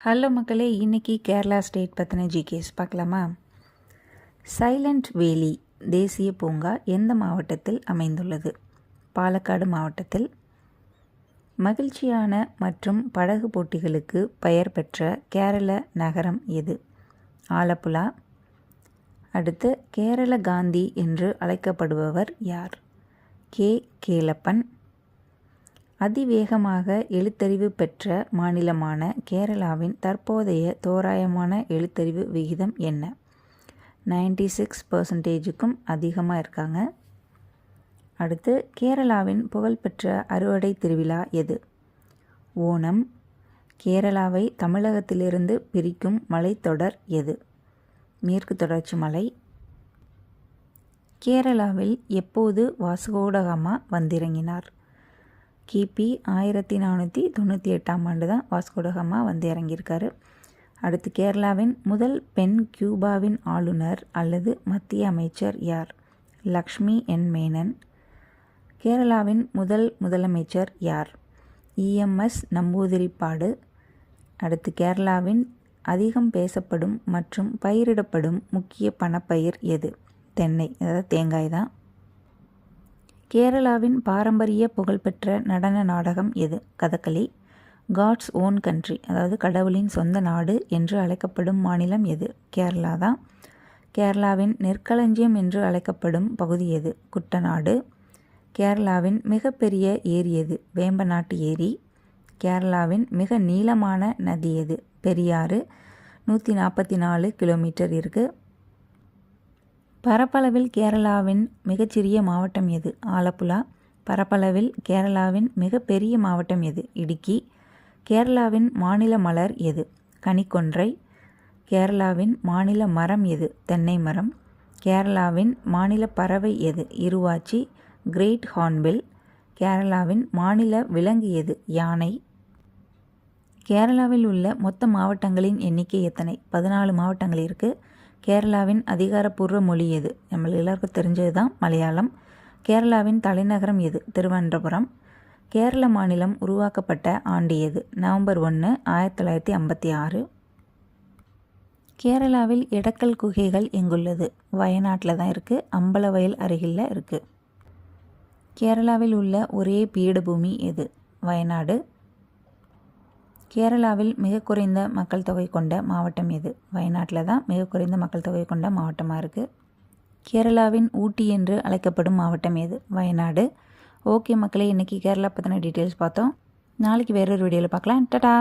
Hello மக்களே, இன்றைக்கி Kerala state பற்றின ஜிகேஸ் பார்க்கலாமா? சைலண்ட் வேலி தேசிய பூங்கா எந்த மாவட்டத்தில் அமைந்துள்ளது? பாலக்காடு மாவட்டத்தில். மகிழ்ச்சியான மற்றும் படகு போட்டிகளுக்கு பெயர் பெற்ற கேரள நகரம் எது? ஆலப்புழா. அடுத்து, கேரள காந்தி என்று அழைக்கப்படுபவர் யார்? கேலப்பன். அதிவேகமாக எழுத்தறிவு பெற்ற மாநிலமான கேரளாவின் தற்போதைய தோராயமான எழுத்தறிவு விகிதம் என்ன? 96%க்கும் அதிகமாக இருக்காங்க. அடுத்து, கேரளாவின் புகழ்பெற்ற அறுவடை திருவிழா எது? ஓணம். கேரளாவை தமிழகத்திலிருந்து பிரிக்கும் மலைத்தொடர் எது? மேற்கு தொடர்ச்சி மலை. கேரளாவில் எப்போது வாஸ்கோடகாமா வந்திறங்கினார்? கிபி 1498 தான் வாஸ்கோடகாமா வந்து இறங்கியிருக்காரு. அடுத்து, கேரளாவின் முதல் பெண் கியூபாவின் ஆளுநர் அல்லது மத்திய அமைச்சர் யார்? லக்ஷ்மி என் மேனன். கேரளாவின் முதல் முதலமைச்சர் யார்? இஎம்எஸ் நம்பூதிரிப்பாடு. அடுத்து, கேரளாவின் அதிகம் பேசப்படும் மற்றும் பயிரிடப்படும் முக்கிய பணப்பயிர் எது? தென்னை, அதாவது தேங்காய் தான். கேரளாவின் பாரம்பரிய புகழ்பெற்ற நடன நாடகம் எது? கதகளி. காட்ஸ் ஓன் கண்ட்ரி, அதாவது கடவுளின் சொந்த நாடு என்று அழைக்கப்படும் மாநிலம் எது? கேரளா தான். கேரளாவின் நெற்களஞ்சியம் என்று அழைக்கப்படும் பகுதி எது? குட்டநாடு. கேரளாவின் மிகப்பெரிய ஏரி எது? வேம்பநாட்டு ஏரி. கேரளாவின் மிக நீளமான நதி எது? பெரியாறு. 144 கிலோமீட்டர் இருக்குது. பரப்பளவில் கேரளாவின் மிகச்சிறிய மாவட்டம் எது? ஆலப்புழா. பரப்பளவில் கேரளாவின் மிகப்பெரிய மாவட்டம் எது? இடுக்கி. கேரளாவின் மாநில மலர் எது? கனிக்கொன்றை. கேரளாவின் மாநில மரம் எது? தென்னை மரம். கேரளாவின் மாநில பறவை எது? இருவாச்சி, கிரேட் ஹார்ன்பில். கேரளாவின் மாநில விலங்கு எது? யானை. கேரளாவில் உள்ள மொத்த மாவட்டங்களின் எண்ணிக்கை எத்தனை? 14 மாவட்டங்கள் இருக்குது. கேரளாவின் அதிகாரப்பூர்வ மொழி எது? நம்ம எல்லாருக்கும் தெரிஞ்சது தான் மலையாளம். கேரளாவின் தலைநகரம் எது? திருவனந்தபுரம். கேரள மாநிலம் உருவாக்கப்பட்ட ஆண்டு எது? நவம்பர் 1, 1956. கேரளாவில் எடக்கல் குகைகள் எங்குள்ளது? வயநாட்டில் தான் இருக்குது. அம்பலவயல் அருகில் இருக்குது. கேரளாவில் உள்ள ஒரே பீடபூமி எது? வயநாடு. கேரளாவில் மிக குறைந்த மக்கள் தொகை கொண்ட மாவட்டம் எது? வயநாட்டில் தான் மிக குறைந்த மக்கள் தொகை கொண்ட மாவட்டமாக இருக்குது. கேரளாவின் ஊட்டி என்று அழைக்கப்படும் மாவட்டம் எது? வயநாடு. ஓகே மக்களே, இன்றைக்கி கேரளா பற்றின டீட்டெயில்ஸ் பார்த்தோம். நாளைக்கு வேறொரு வீடியோவில் பார்க்கலாம். டடா.